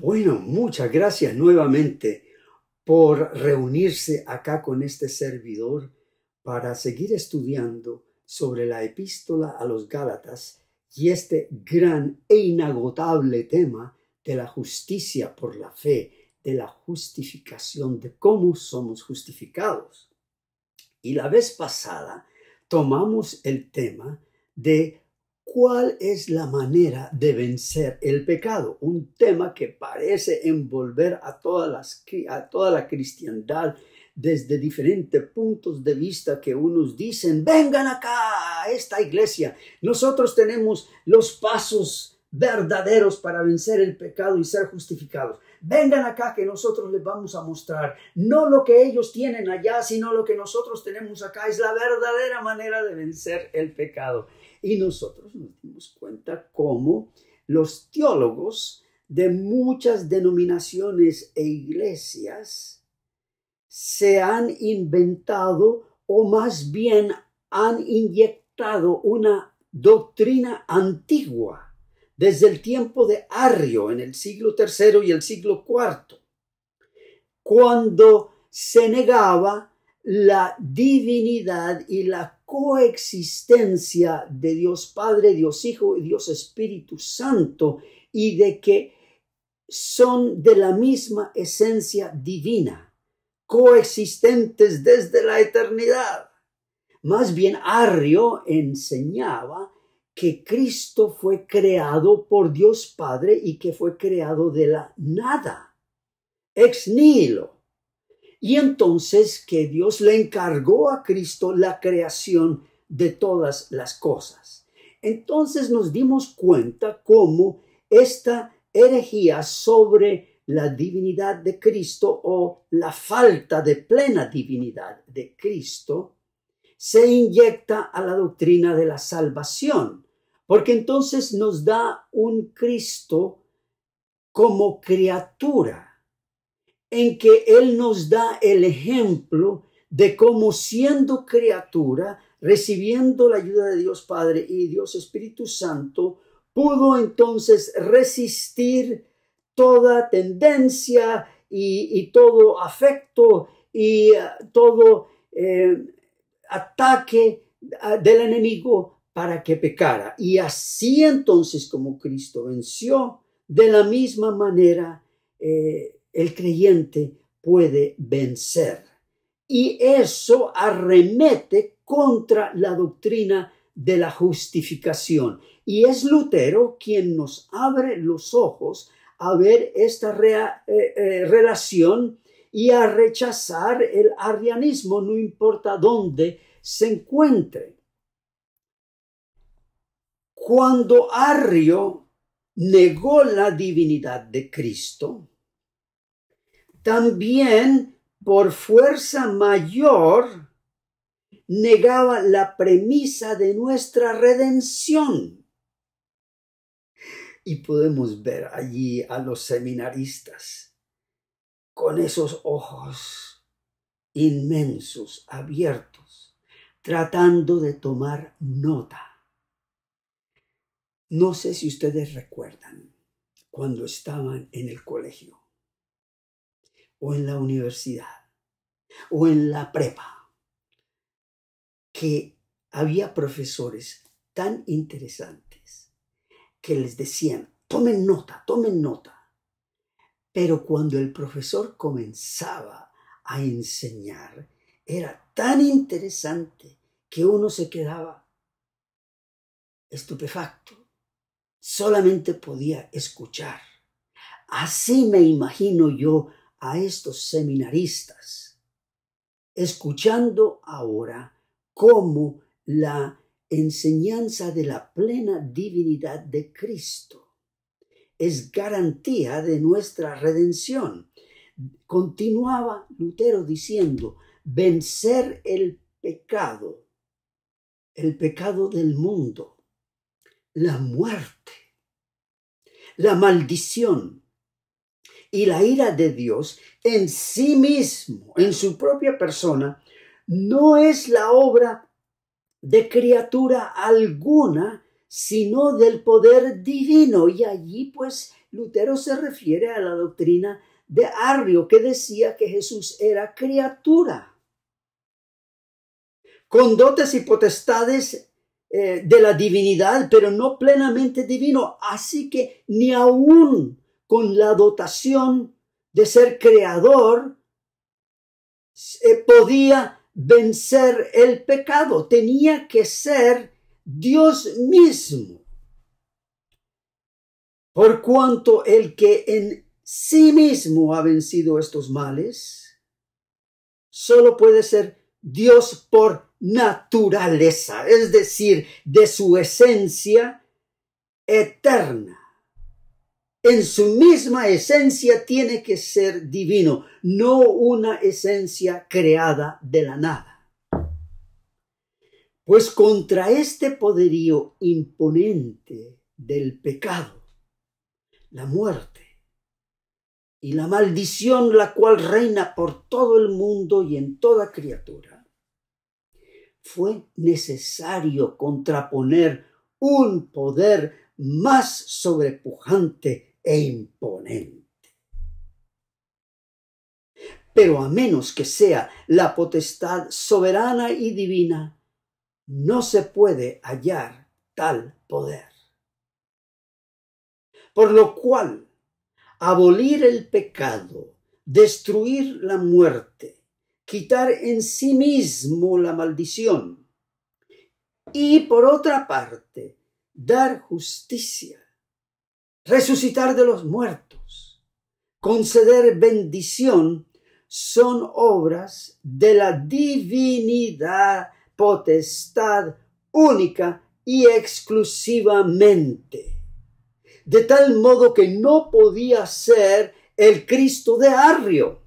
Bueno, muchas gracias nuevamente por reunirse acá con este servidor para seguir estudiando sobre la epístola a los Gálatas y este gran e inagotable tema de la justicia por la fe, de la justificación, de cómo somos justificados. Y la vez pasada tomamos el tema de ¿cuál es la manera de vencer el pecado? Un tema que parece envolver a toda la cristiandad desde diferentes puntos de vista, que unos dicen, vengan acá a esta iglesia, nosotros tenemos los pasos verdaderos para vencer el pecado y ser justificados. Vengan acá que nosotros les vamos a mostrar, no lo que ellos tienen allá, sino lo que nosotros tenemos acá, es la verdadera manera de vencer el pecado. Y nosotros nos dimos cuenta cómo los teólogos de muchas denominaciones e iglesias se han inventado, o más bien han inyectado, una doctrina antigua desde el tiempo de Arrio en el siglo III y el siglo IV, cuando se negaba la divinidad y la coexistencia de Dios Padre, Dios Hijo y Dios Espíritu Santo, y de que son de la misma esencia divina, coexistentes desde la eternidad. Más bien, Arrio enseñaba que Cristo fue creado por Dios Padre y que fue creado de la nada, ex nihilo. Y entonces que Dios le encargó a Cristo la creación de todas las cosas. Entonces nos dimos cuenta cómo esta herejía sobre la divinidad de Cristo, o la falta de plena divinidad de Cristo, se inyecta a la doctrina de la salvación, porque entonces nos da un Cristo como criatura, en que Él nos da el ejemplo de cómo, siendo criatura, recibiendo la ayuda de Dios Padre y Dios Espíritu Santo, pudo entonces resistir toda tendencia y todo afecto y todo ataque del enemigo para que pecara. Y así entonces, como Cristo venció, de la misma manera el creyente puede vencer. Y eso arremete contra la doctrina de la justificación. Y es Lutero quien nos abre los ojos a ver esta relación y a rechazar el arrianismo, no importa dónde se encuentre. Cuando Arrio negó la divinidad de Cristo, también por fuerza mayor negaba la premisa de nuestra redención. Y podemos ver allí a los seminaristas con esos ojos inmensos, abiertos, tratando de tomar nota. No sé si ustedes recuerdan cuando estaban en el colegio, o en la universidad, o en la prepa, que había profesores tan interesantes que les decían, tomen nota, pero cuando el profesor comenzaba a enseñar, era tan interesante que uno se quedaba estupefacto, solamente podía escuchar. Así me imagino yo a estos seminaristas, escuchando ahora cómo la enseñanza de la plena divinidad de Cristo es garantía de nuestra redención. Continuaba Lutero diciendo, vencer el pecado del mundo, la muerte, la maldición y la ira de Dios en sí mismo, en su propia persona, no es la obra de criatura alguna, sino del poder divino. Y allí pues Lutero se refiere a la doctrina de Arrio, que decía que Jesús era criatura, con dotes y potestades de la divinidad, pero no plenamente divino. Así que ni aún con la dotación de ser creador podía vencer el pecado. Tenía que ser Dios mismo. Por cuanto el que en sí mismo ha vencido estos males, solo puede ser Dios por naturaleza, es decir, de su esencia eterna. En su misma esencia tiene que ser divino, no una esencia creada de la nada. Pues contra este poderío imponente del pecado, la muerte y la maldición, la cual reina por todo el mundo y en toda criatura, fue necesario contraponer un poder más sobrepujante e imponente. Pero a menos que sea la potestad soberana y divina, no se puede hallar tal poder. Por lo cual, abolir el pecado, destruir la muerte, quitar en sí mismo la maldición y, por otra parte, dar justicia, resucitar de los muertos, conceder bendición, son obras de la divinidad, potestad única y exclusivamente. De tal modo que no podía ser el Cristo de Arrio,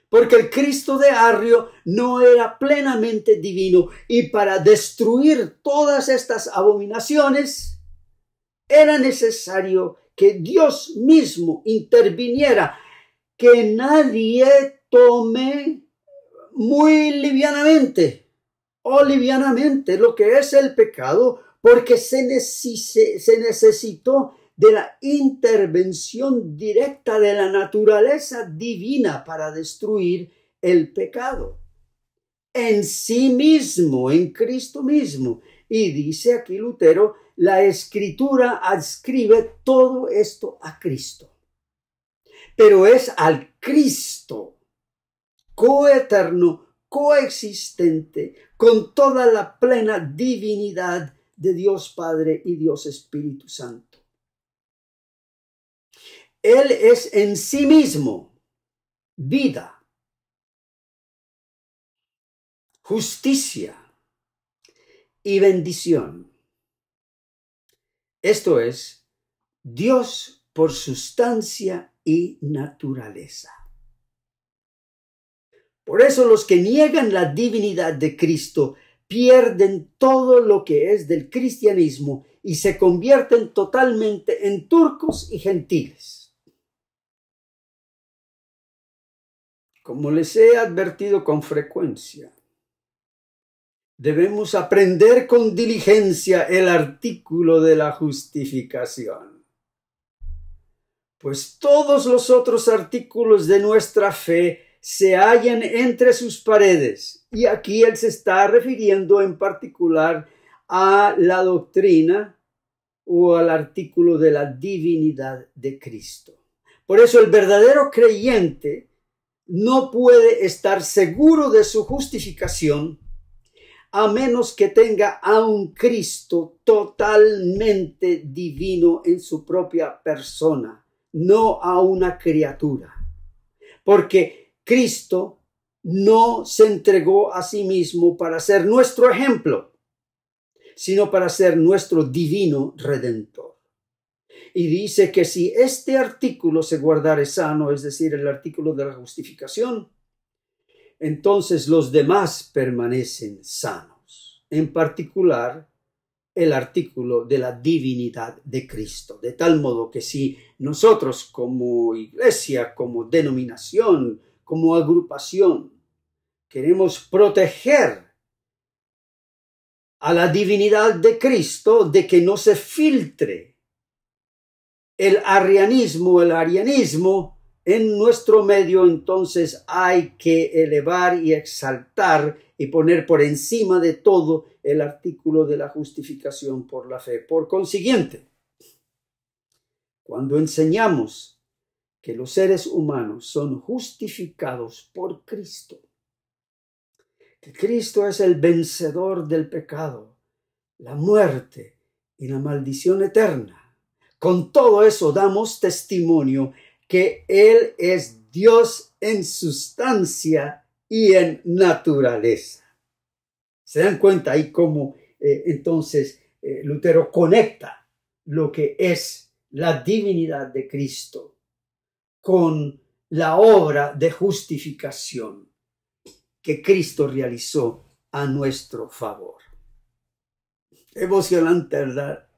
porque el Cristo de Arrio no era plenamente divino, y para destruir todas estas abominaciones era necesario que Dios mismo interviniera, que nadie tome muy livianamente lo que es el pecado, porque se necesitó de la intervención directa de la naturaleza divina para destruir el pecado en sí mismo, en Cristo mismo. Y dice aquí Lutero, la Escritura adscribe todo esto a Cristo. Pero es al Cristo coeterno, coexistente, con toda la plena divinidad de Dios Padre y Dios Espíritu Santo. Él es en sí mismo vida, justicia y bendición. Esto es, Dios por sustancia y naturaleza. Por eso los que niegan la divinidad de Cristo pierden todo lo que es del cristianismo y se convierten totalmente en turcos y gentiles. Como les he advertido con frecuencia, debemos aprender con diligencia el artículo de la justificación, pues todos los otros artículos de nuestra fe se hallan entre sus paredes. Y aquí él se está refiriendo en particular a la doctrina o al artículo de la divinidad de Cristo. Por eso el verdadero creyente no puede estar seguro de su justificación a menos que tenga a un Cristo totalmente divino en su propia persona, no a una criatura. Porque Cristo no se entregó a sí mismo para ser nuestro ejemplo, sino para ser nuestro divino redentor. Y dice que si este artículo se guardare sano, es decir, el artículo de la justificación, entonces los demás permanecen sanos. En particular, el artículo de la divinidad de Cristo. De tal modo que si nosotros como iglesia, como denominación, como agrupación, queremos proteger a la divinidad de Cristo de que no se filtre el arrianismo, el arianismo en nuestro medio, entonces hay que elevar y exaltar y poner por encima de todo el artículo de la justificación por la fe. Por consiguiente, cuando enseñamos que los seres humanos son justificados por Cristo, que Cristo es el vencedor del pecado, la muerte y la maldición eterna, con todo eso damos testimonio que Él es Dios en sustancia y en naturaleza. ¿Se dan cuenta ahí cómo entonces Lutero conecta lo que es la divinidad de Cristo con la obra de justificación que Cristo realizó a nuestro favor? Emocionante, ¿verdad?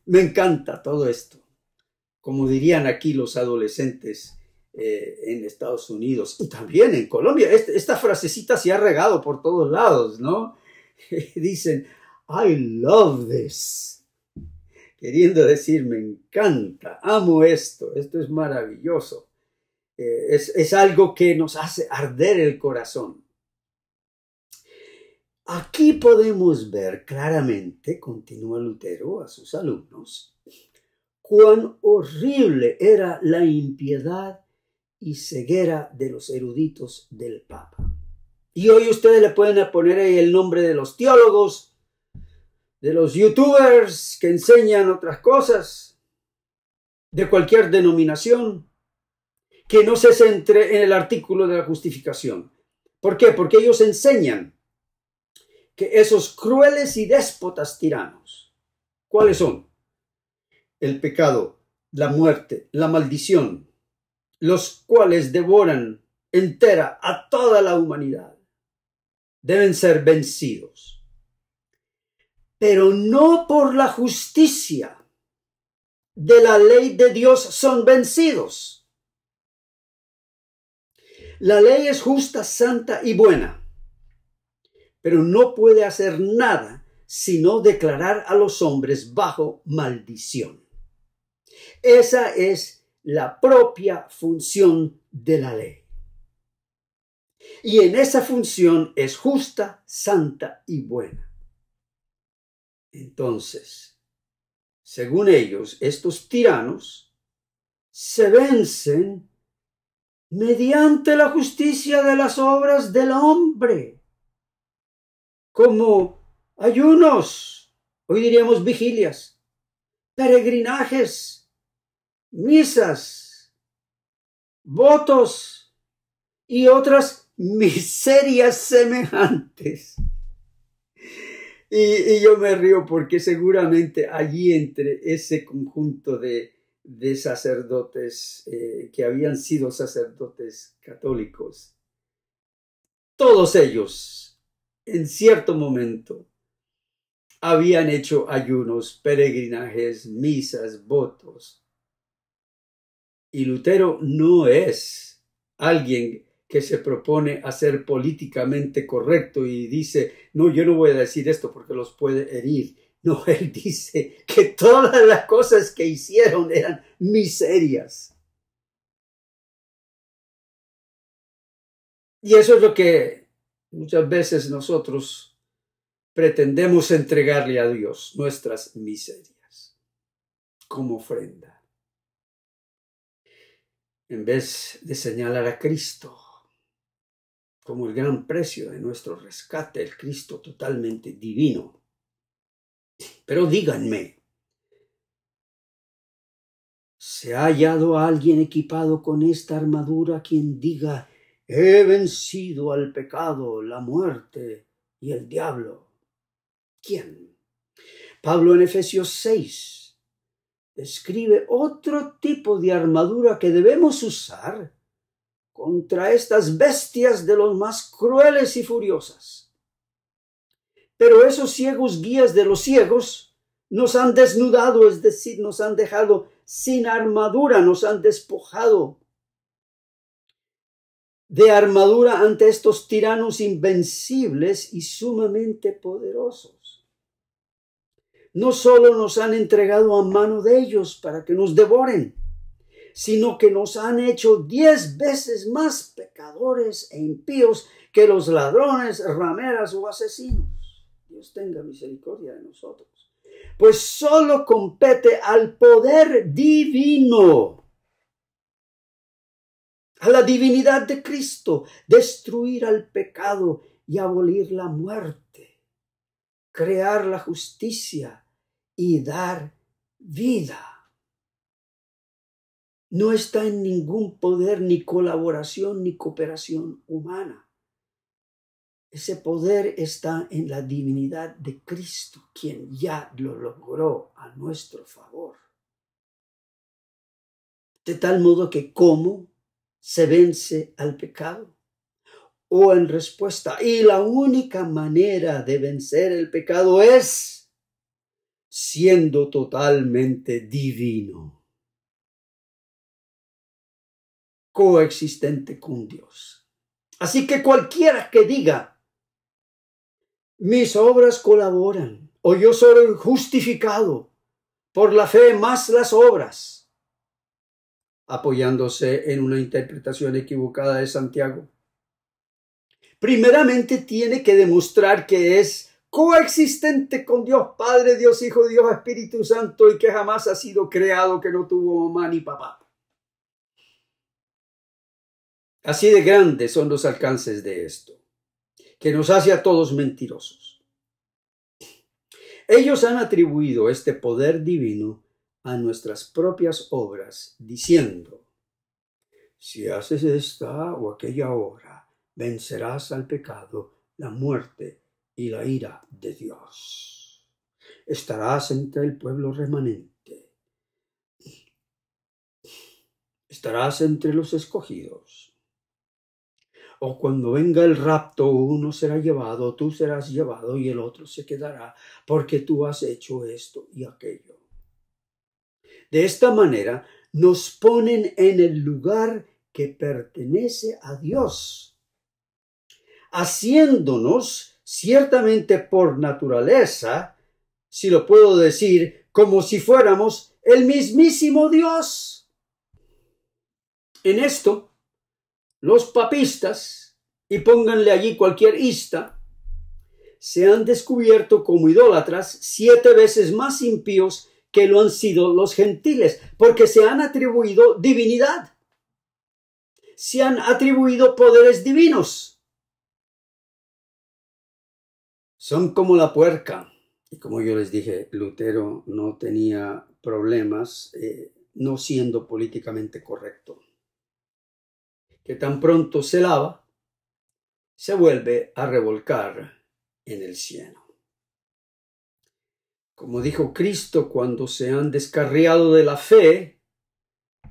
Me encanta todo esto. Como dirían aquí los adolescentes en Estados Unidos y también en Colombia. Esta frasecita se ha regado por todos lados, ¿no? Dicen, I love this. Queriendo decir, me encanta, amo esto es maravilloso. Es algo que nos hace arder el corazón. Aquí podemos ver claramente, continúa Lutero a sus alumnos, cuán horrible era la impiedad y ceguera de los eruditos del Papa. Y hoy ustedes le pueden poner ahí el nombre de los teólogos, de los youtubers que enseñan otras cosas, de cualquier denominación, que no se centre en el artículo de la justificación. ¿Por qué? Porque ellos enseñan que esos crueles y déspotas tiranos, ¿cuáles son? El pecado, la muerte, la maldición, los cuales devoran entera a toda la humanidad, deben ser vencidos. Pero no por la justicia de la ley de Dios son vencidos. La ley es justa, santa y buena, pero no puede hacer nada sino declarar a los hombres bajo maldición. Esa es la propia función de la ley. Y en esa función es justa, santa y buena. Entonces, según ellos, estos tiranos se vencen mediante la justicia de las obras del hombre, como ayunos, hoy diríamos vigilias, peregrinajes, misas, votos y otras miserias semejantes. Y yo me río porque seguramente allí entre ese conjunto de sacerdotes que habían sido sacerdotes católicos, todos ellos en cierto momento habían hecho ayunos, peregrinajes, misas, votos. Y Lutero no es alguien que se propone a ser políticamente correcto y dice, no, yo no voy a decir esto porque los puede herir. No, él dice que todas las cosas que hicieron eran miserias. Y eso es lo que muchas veces nosotros pretendemos entregarle a Dios, nuestras miserias, como ofrenda, en vez de señalar a Cristo como el gran precio de nuestro rescate, el Cristo totalmente divino. Pero díganme, ¿se ha hallado a alguien equipado con esta armadura quien diga, he vencido al pecado, la muerte y el diablo? ¿Quién? Pablo en Efesios 6 describe otro tipo de armadura que debemos usar contra estas bestias de los más crueles y furiosas. Pero esos ciegos guías de los ciegos nos han desnudado, es decir, nos han dejado sin armadura, nos han despojado de armadura ante estos tiranos invencibles y sumamente poderosos. no solo nos han entregado a mano de ellos para que nos devoren, sino que nos han hecho 10 veces más pecadores e impíos que los ladrones, rameras o asesinos. Dios tenga misericordia de nosotros. Pues solo compete al poder divino, a la divinidad de Cristo, destruir al pecado y abolir la muerte, crear la justicia y dar vida. No está en ningún poder, ni colaboración, ni cooperación humana. Ese poder está en la divinidad de Cristo, quien ya lo logró a nuestro favor. De tal modo que ¿cómo se vence al pecado? O en respuesta, y la única manera de vencer el pecado es siendo totalmente divino, coexistente con Dios. Así que cualquiera que diga, mis obras colaboran, o yo soy justificado por la fe más las obras, apoyándose en una interpretación equivocada de Santiago, primeramente tiene que demostrar que es coexistente con Dios Padre, Dios Hijo, Dios Espíritu Santo, y que jamás ha sido creado, que no tuvo mamá ni papá. Así de grandes son los alcances de esto, que nos hace a todos mentirosos. Ellos han atribuido este poder divino a nuestras propias obras, diciendo, si haces esta o aquella obra, vencerás al pecado, la muerte y la ira de Dios. Estarás entre el pueblo remanente. Estarás entre los escogidos. O cuando venga el rapto, uno será llevado, tú serás llevado y el otro se quedará, porque tú has hecho esto y aquello. De esta manera nos ponen en el lugar que pertenece a Dios, haciéndonos ciertamente por naturaleza, si lo puedo decir, como si fuéramos el mismísimo Dios. En esto, los papistas, y pónganle allí cualquier ista, se han descubierto como idólatras 7 veces más impíos que lo han sido los gentiles, porque se han atribuido divinidad, se han atribuido poderes divinos. Son como la puerca, y como yo les dije, Lutero no tenía problemas no siendo políticamente correcto, que tan pronto se lava, se vuelve a revolcar en el cieno. Como dijo Cristo, cuando se han descarriado de la fe,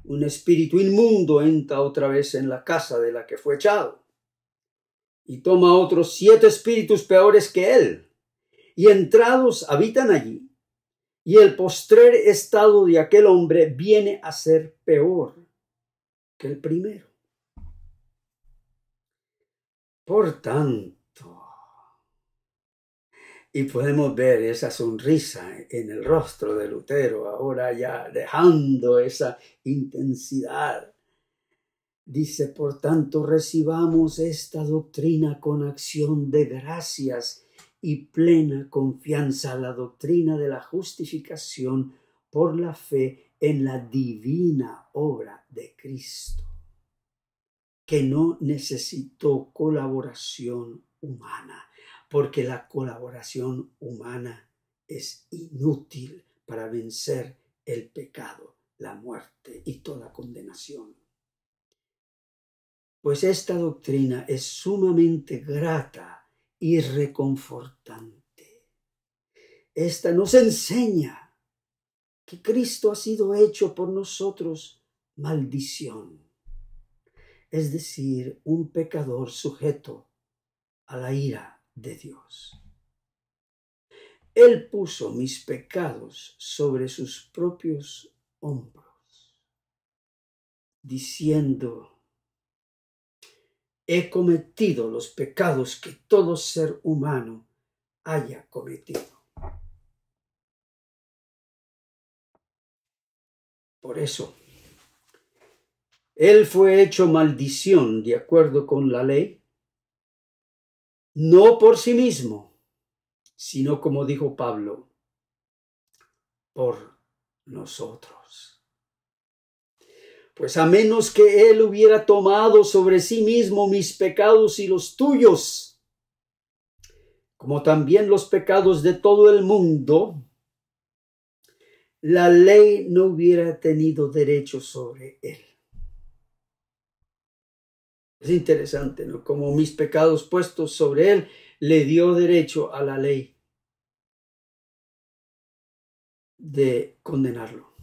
un espíritu inmundo entra otra vez en la casa de la que fue echado y toma otros 7 espíritus peores que él, y entrados habitan allí, y el postrer estado de aquel hombre viene a ser peor que el primero. Por tanto, y podemos ver esa sonrisa en el rostro de Lutero, ahora ya dejando esa intensidad. Dice, por tanto, recibamos esta doctrina con acción de gracias y plena confianza, la doctrina de la justificación por la fe en la divina obra de Cristo, que no necesitó colaboración humana, porque la colaboración humana es inútil para vencer el pecado, la muerte y toda condenación. Pues esta doctrina es sumamente grata y reconfortante. Esta nos enseña que Cristo ha sido hecho por nosotros maldición, es decir, un pecador sujeto a la ira de Dios. Él puso mis pecados sobre sus propios hombros, diciendo, he cometido los pecados que todo ser humano haya cometido. Por eso, Él fue hecho maldición de acuerdo con la ley, no por sí mismo, sino como dijo Pablo, por nosotros. Pues a menos que Él hubiera tomado sobre sí mismo mis pecados y los tuyos, como también los pecados de todo el mundo, la ley no hubiera tenido derecho sobre Él. Es interesante, ¿no? Como mis pecados puestos sobre Él, le dio derecho a la ley de condenarlo.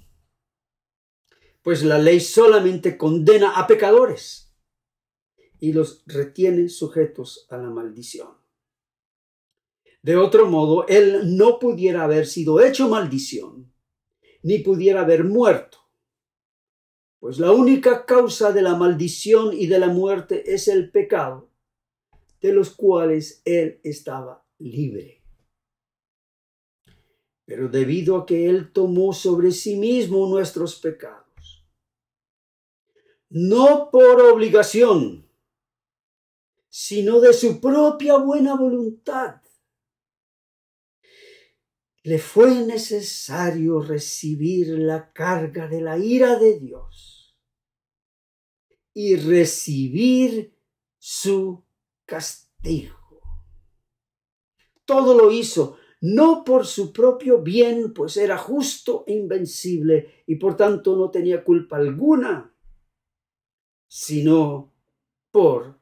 Pues la ley solamente condena a pecadores y los retiene sujetos a la maldición. De otro modo, Él no pudiera haber sido hecho maldición, ni pudiera haber muerto. Pues la única causa de la maldición y de la muerte es el pecado, de los cuales Él estaba libre. Pero debido a que Él tomó sobre sí mismo nuestros pecados, no por obligación, sino de su propia buena voluntad, le fue necesario recibir la carga de la ira de Dios y recibir su castigo. Todo lo hizo no por su propio bien, pues era justo e invencible y por tanto no tenía culpa alguna, sino por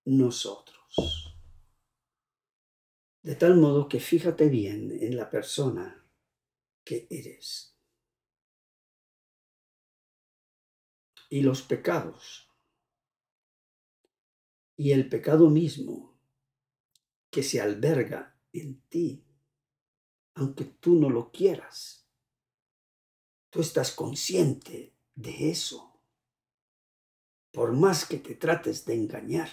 nosotros. De tal modo que fíjate bien en la persona que eres. Y los pecados y el pecado mismo que se alberga en ti, aunque tú no lo quieras, tú estás consciente de eso, por más que te trates de engañar.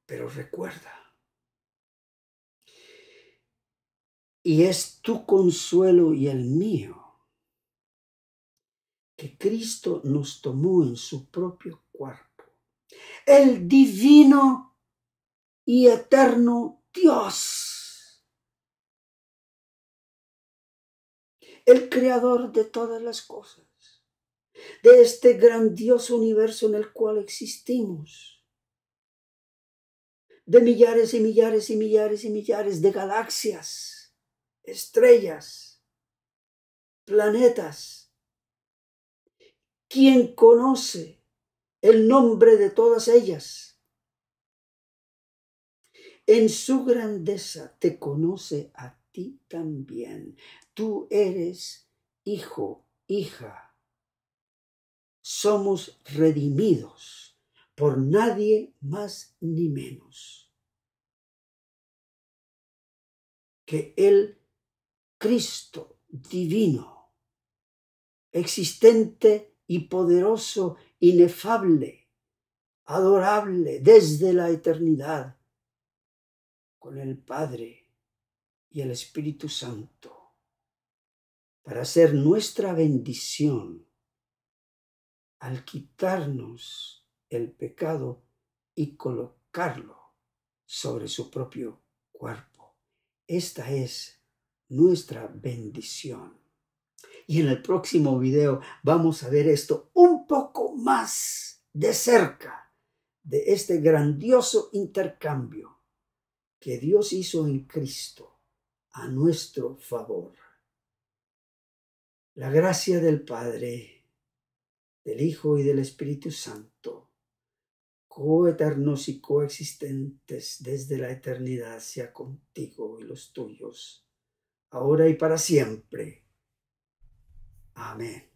Pero recuerda, y es tu consuelo y el mío, que Cristo nos tomó en su propio cuerpo, el divino y eterno Dios, el creador de todas las cosas, de este grandioso universo en el cual existimos, de millares y millares y millares y millares de galaxias, estrellas, planetas. ¿Quién conoce el nombre de todas ellas? En su grandeza te conoce a ti también. Tú eres hijo, hija. Somos redimidos por nadie más ni menos que el Cristo divino, existente y poderoso, inefable, adorable desde la eternidad, con el Padre y el Espíritu Santo, para ser nuestra bendición al quitarnos el pecado y colocarlo sobre su propio cuerpo. Esta es nuestra bendición. Y en el próximo video vamos a ver esto un poco más de cerca, de este grandioso intercambio que Dios hizo en Cristo a nuestro favor. La gracia del Padre, del Hijo y del Espíritu Santo, coeternos y coexistentes desde la eternidad, sea contigo y los tuyos, ahora y para siempre. Amén.